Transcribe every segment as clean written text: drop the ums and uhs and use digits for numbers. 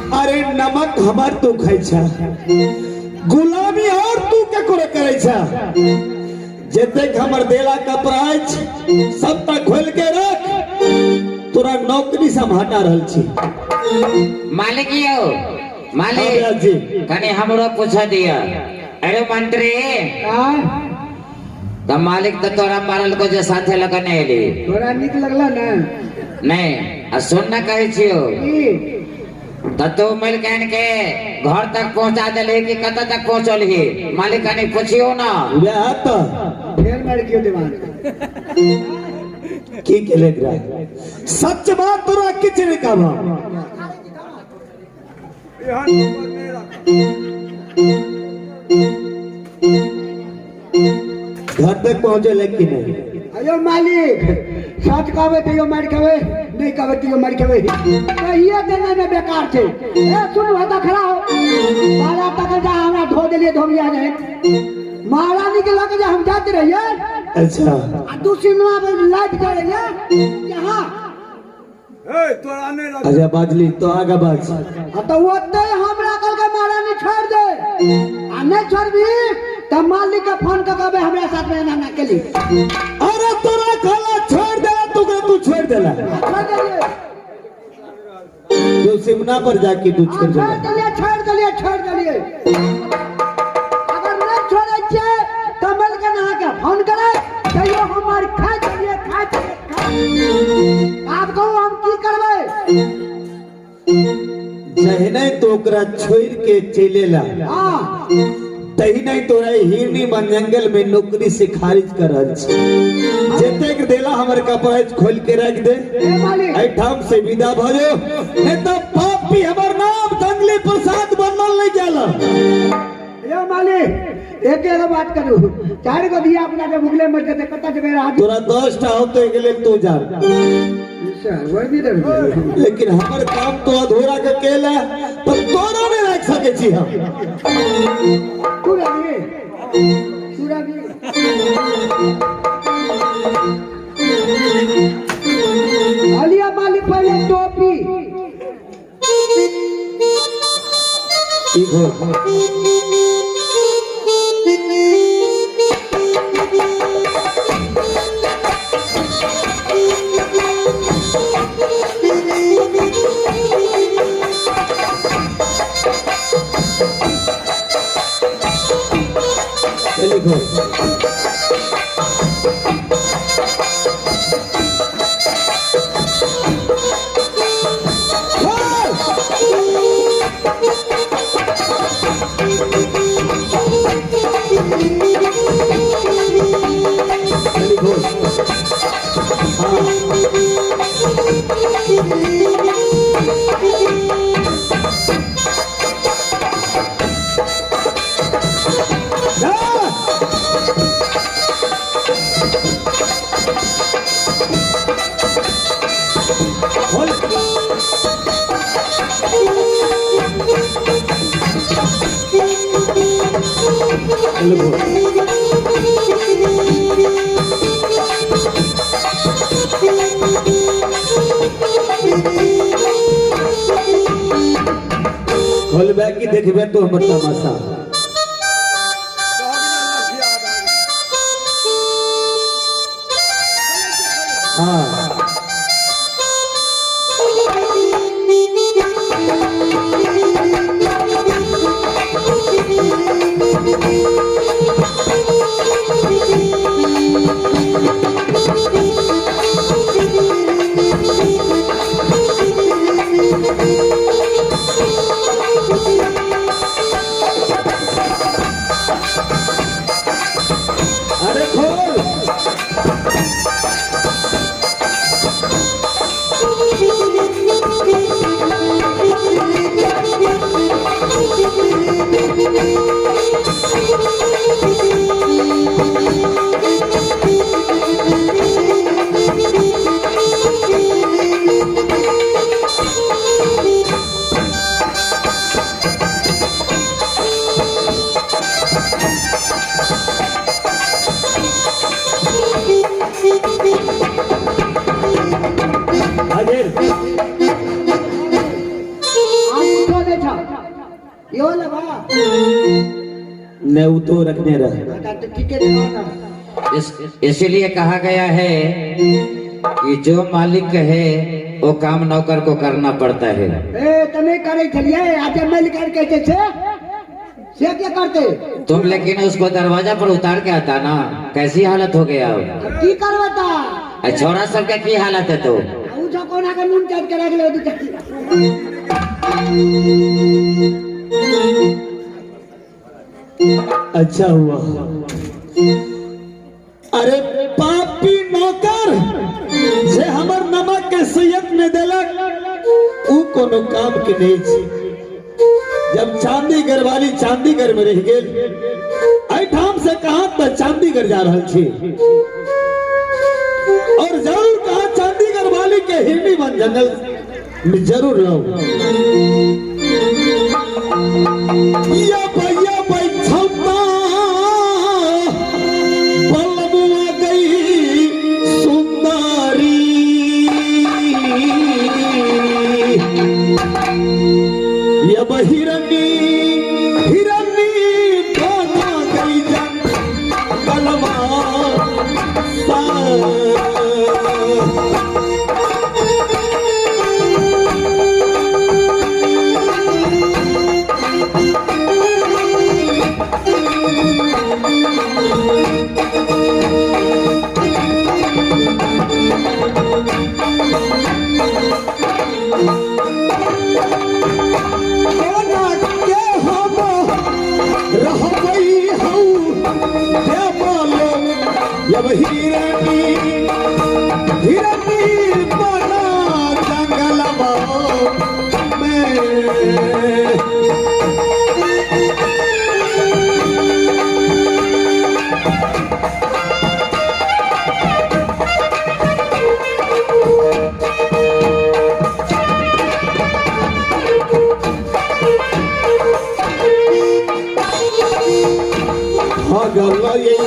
हमार तू खाई छा गुलामी और तू के करे करे छा जते हमर देला का प्राइज सब तक खोल के रख तोरा नौकरी से हम हटा रहल छी मालिक यो मालिक जी कने हमरो पूछा दिया अरे मंत्री तो मालिक तो तोरा मारल को जे साथे लगने एली तोरा निक लगला ना नहीं आ सुन ना कहै छियो तो मिल के घर तक पहुंचा दिले कि कत तक पहुंचल ही मालिक कने पूछियो ना तो फेर मार क्यों दीवान की केले ग्रा सच बात तोरा किछ नहीं कहबा घर तक पहुंचे लेकिन नहीं अयो मालिक सच कहबे तो यो मार खावे नहीं कहबे तो यो मार खावे कहिए देना में बेकार छे ए सुन होता खड़ा हो मारा तक जा हमरा धो देलिए धोबिया ने महारानी के लगे जा हम जाते रहिए अच्छा आ दूसरी नुआ में लाइट कर रहिए यहां ए तोरा ने अच्छा बाजली तो आगे बाज तो ओते हमरा कल के महारानी छोड़ दे आ नहीं छोड़बी त मालिक के फोन कर कहबे हमरा साथ में ना के ली अरे तोरा खाला छोड़ दे तू छोड़ देला तू सिमना पर जाके तू छोड़ देला छोड़ दलिए अगर नहीं छोड़े छे कमल के ना के फोन करे कहियो हमार खा चलिए आप कहू हम की करबे जहने तो ओकरा छोड़ के चलेला हां तही नहीं तोरा हिरनी मन जंगल में नौकरी से खारिज कर रहल छी जते के देला हमर कपड़ा खोल के रख दे ए मालिक ए ठाम से विदा भ जो नहीं तो पापी हमर नाम जंगली प्रसाद बनल नहीं गेला ए मालिक एक बात करू चार गो दिया अपना के भुगले मर के कत जबे रहा तोरा 10 टा हो तो गेले तू जा लेकिन हमर काम तो अधूरा के केला तो तोरा नहीं रख सके छी हम पूरा आलिया मालिक पहले टोपी ठीक हो लिखो खोलबे की देखबे तो हमर तमाशा हां हाजिर उठो देखा यो लगा ने तो रखने रहा तो ठीक है दिखाओ ना। इसीलिए कहा गया है कि जो मालिक है वो काम नौकर को करना पड़ता है। ए तने करे चलिए आज मैं करके कैसे से क्या करते तुम लेकिन उसको दरवाजा पर उतार के आता ना, कैसी हालत हो गया हो? की करवता छोरा सबका की हालत है तो? उ जो कोना के नून चाट के रख ले दू अच्छा हुआ। अरे पापी नौकर जे हमर नमक के सैयद में देलक उ कोनो काम के नहीं छी। जब चांदीगढ़ वाली चांदीगढ़ में रह गेल ठाम से कहा तो चांदीगढ़ जा रहा छी और जरूर कहा चांदीगढ़ वाली के हिरनी बन जंगल में जरूर लो। या भैया बैठता बलबुआ गई सुंदरी या बहिरनी हिरनी बना गई जन कलमा जब हिरनी हिरनी बना जंगलवा में भगल ये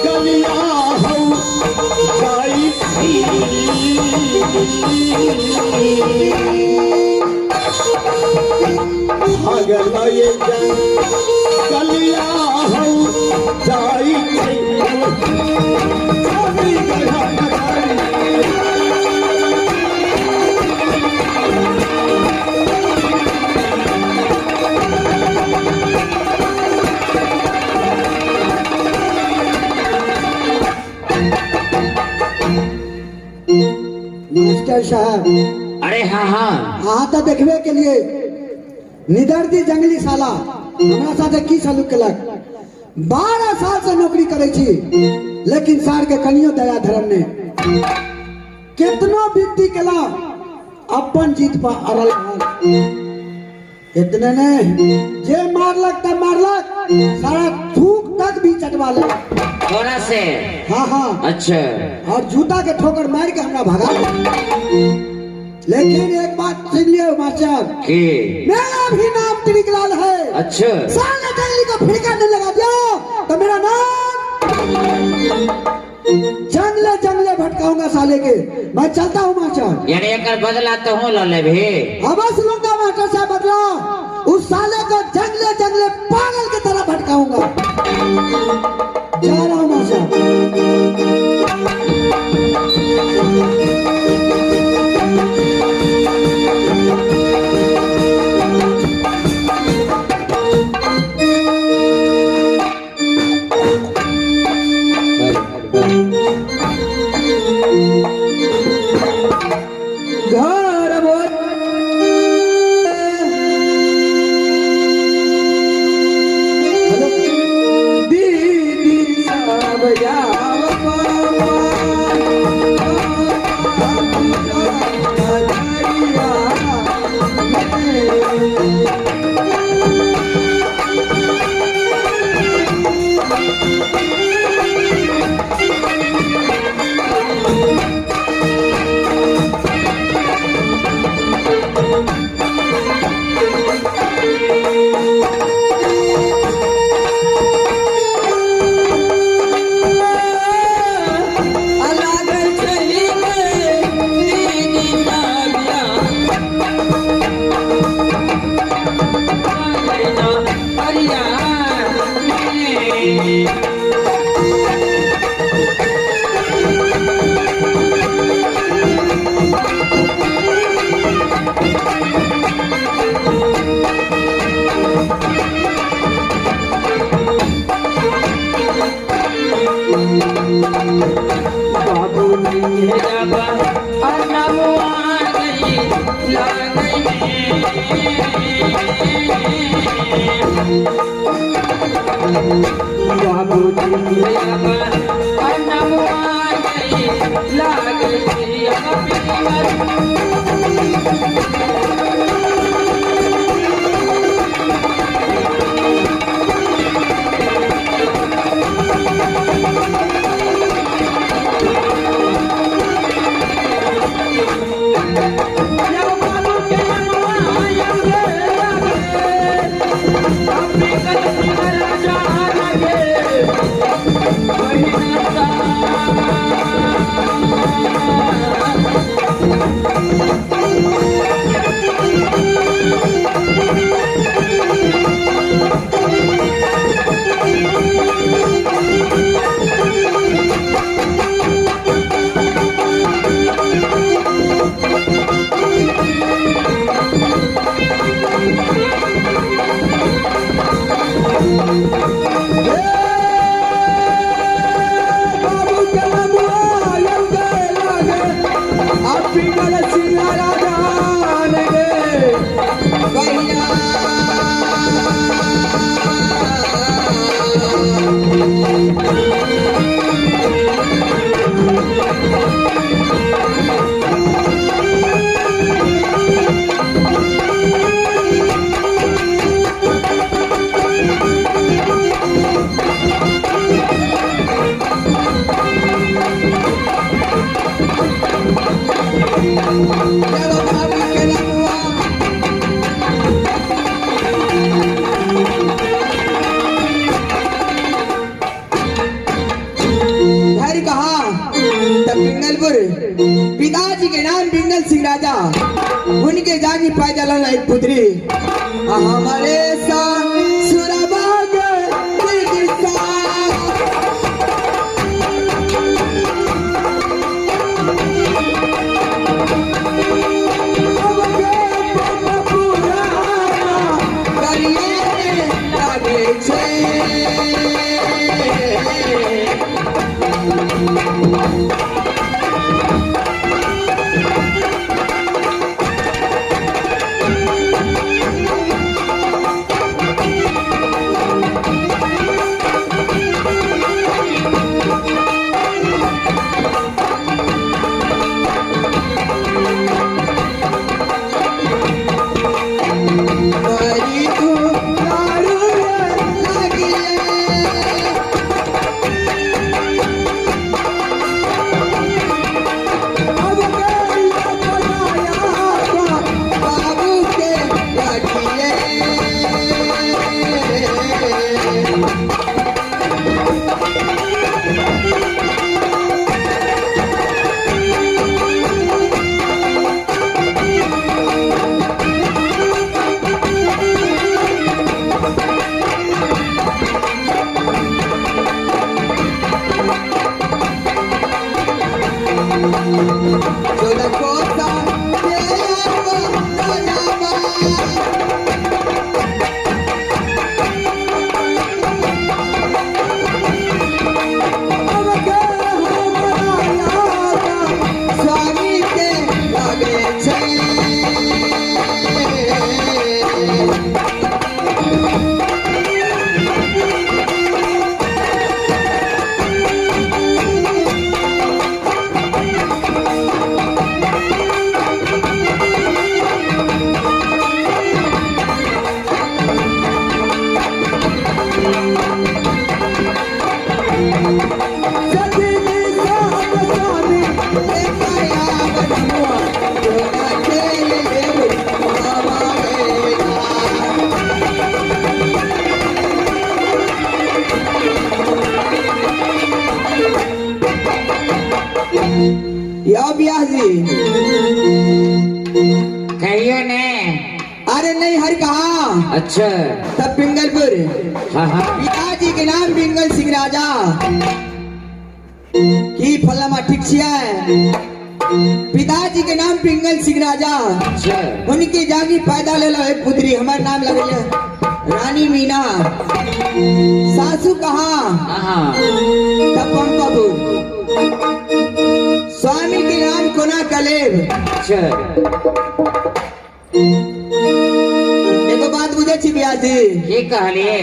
गलिया हो जाई थी भगल ये गलिया हो जाई थी मास्टर साहब अरे हाँ हाँ, हाँ तो देखबे के लिए निदर्दी जंगली साला हमरा साथे की सलूक केलक। 12 साल से नौकरी करे छी लेकिन सार के कनियो दया धर्म ने कितनो विनती केला अपन जीत पर अड़ल रहल। इतने ने जे मारलक त मारलक सारा थूक तक भी चटवा ले। थोड़ा से हाँ हाँ अच्छा और जूता के ठोकर मार के हमरा भगा दिया। लेकिन एक बात सुन लियो मास्टर कि मेरा भी नाम त्रिकलाल है। अच्छा साले जंगली को फिड़का नहीं लगा दिया तो मेरा नाम जंगले जंगले भटकाऊंगा साले के। मैं चलता हूँ मास्टर। यानी एक बदला तो हूँ लले भी अवश्य लूंगा मास्टर साहब बदला। उस साले को जंगले जंगले पागल की तरह भटकाऊंगा। जा रहा हूँ मास्टर। घर पिताजी के नाम पिंगल सिंह राजा, उनके जागी पैदल एक पुत्री हमारे कहियो ने। अरे नहीं हर कहा। अच्छा तब पिंगलपुर। हाँ हाँ पिताजी के नाम पिंगल सिंह राजा की फलमा ठीक है। पिताजी के नाम पिंगल सिंह राजा, उनकी जागी पैदा ले लो एक पुत्री हमारे नाम लगे रानी मीना। सासू कहा तब पंपापुर। स्वामी के नाम कोना कलेब। देखो बात बुझे छी ब्याज जी की कहलिए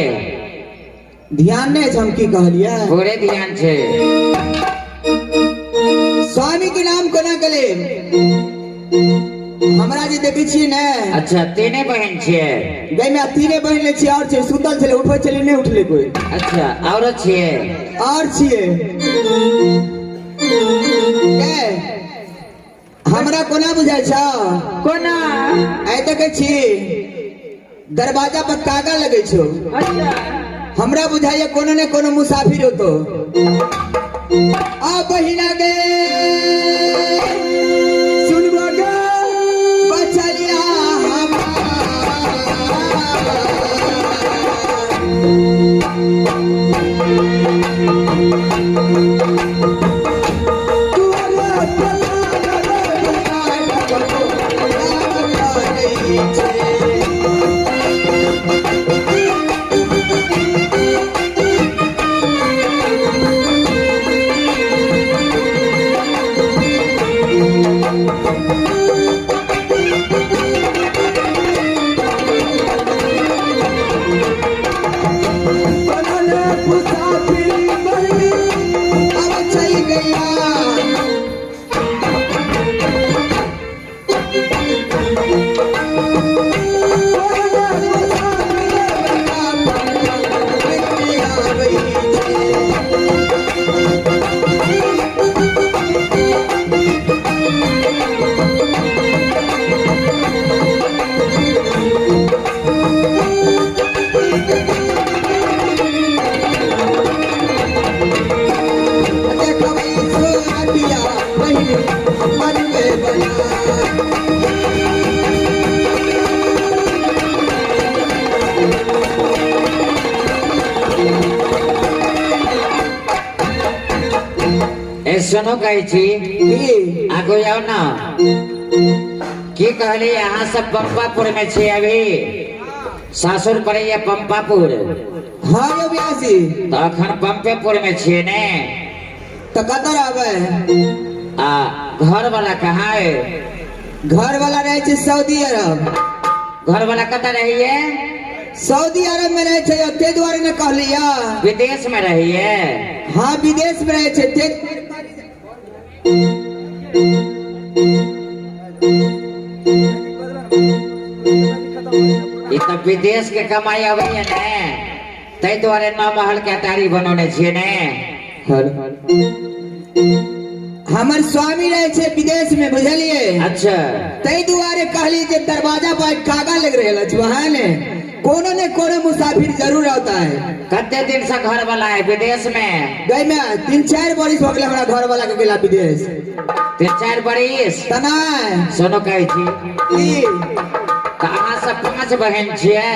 ध्यान नहीं छै हम की कहलिए पूरे ध्यान छे। स्वामी के नाम कोना कले हमरा जे देखै छियै ने अच्छा तीने बहन छिए। गई में तीने बहन ले छियै और छै सुतल छले उठै छले नहीं उठले कोई अच्छा और छिए और छियै के हमरा कोना बुझाय छ कोना आइ देखै छी दरवाजा पर कागा लगै छौ अच्छा हमरा बुझाइए कोनो ने कोनो मुसाफिर होतो आ बहिना गे सुनबो गे बचलिया सुनो कहै छी आगो जाओ ना की कहली यहाँ सब पंपापुर में छे अभी सासुर पड़े पंपापुर। हाँ यो ब्यासी तो अखन पंपेपुर में छे ने तो कतर आवे आ घर वाला कहाँ है घर वाला रहे छे सऊदी अरब घर वाला कता रही है सऊदी अरब में रहे छे ते द्वारे ने कहलिया विदेश में रही है। हाँ विदेश में रहे छे ते ई तो विदेश के कमाई अबै है ने तै द्वारे नौ महल के अटारी बनौने छिए ने। हमर स्वामी रहे छे विदेश में बुझलिए अच्छा तै दुआरे कहली जे दरवाजा पर कागा लग रहल छ वहां ने कोनो मुसाफिर जरूर आता है। कते दिन से घर वाला है विदेश में गई में 3-4 बरिस हो गेल हमरा घर वाला के गेला विदेश 3-4 बरिस तना सुनो कहै छी ई कहाँ से 5 बहन छिए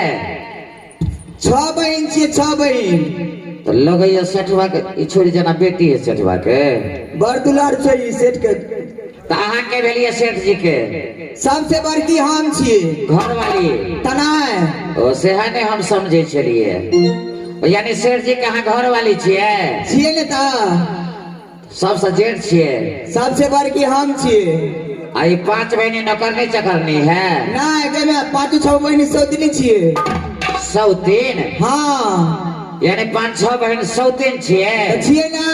6 बहन छिए 6 बहन तो लगैया सेठवा के ई छोरी जना बेटी है सेठवा के बड़ दुलार छै ई सेठ के तो अहाँ के भेलिए सेठ जी के सबसे बड़की हम छिए घर वाली तना ओ सेहा ने हम समझे छलिए यानी सेठ जी कहाँ घर वाली छिए ने ता सबसे जेठ छिए सबसे बड़की हम छिए आ ई 5 बहनी नौकरनी चकरनी है ना एके में 5-6 बहन सौतनी छिए सौतीन हाँ यानी 5-6 बहन सौतीन छिए छिए ना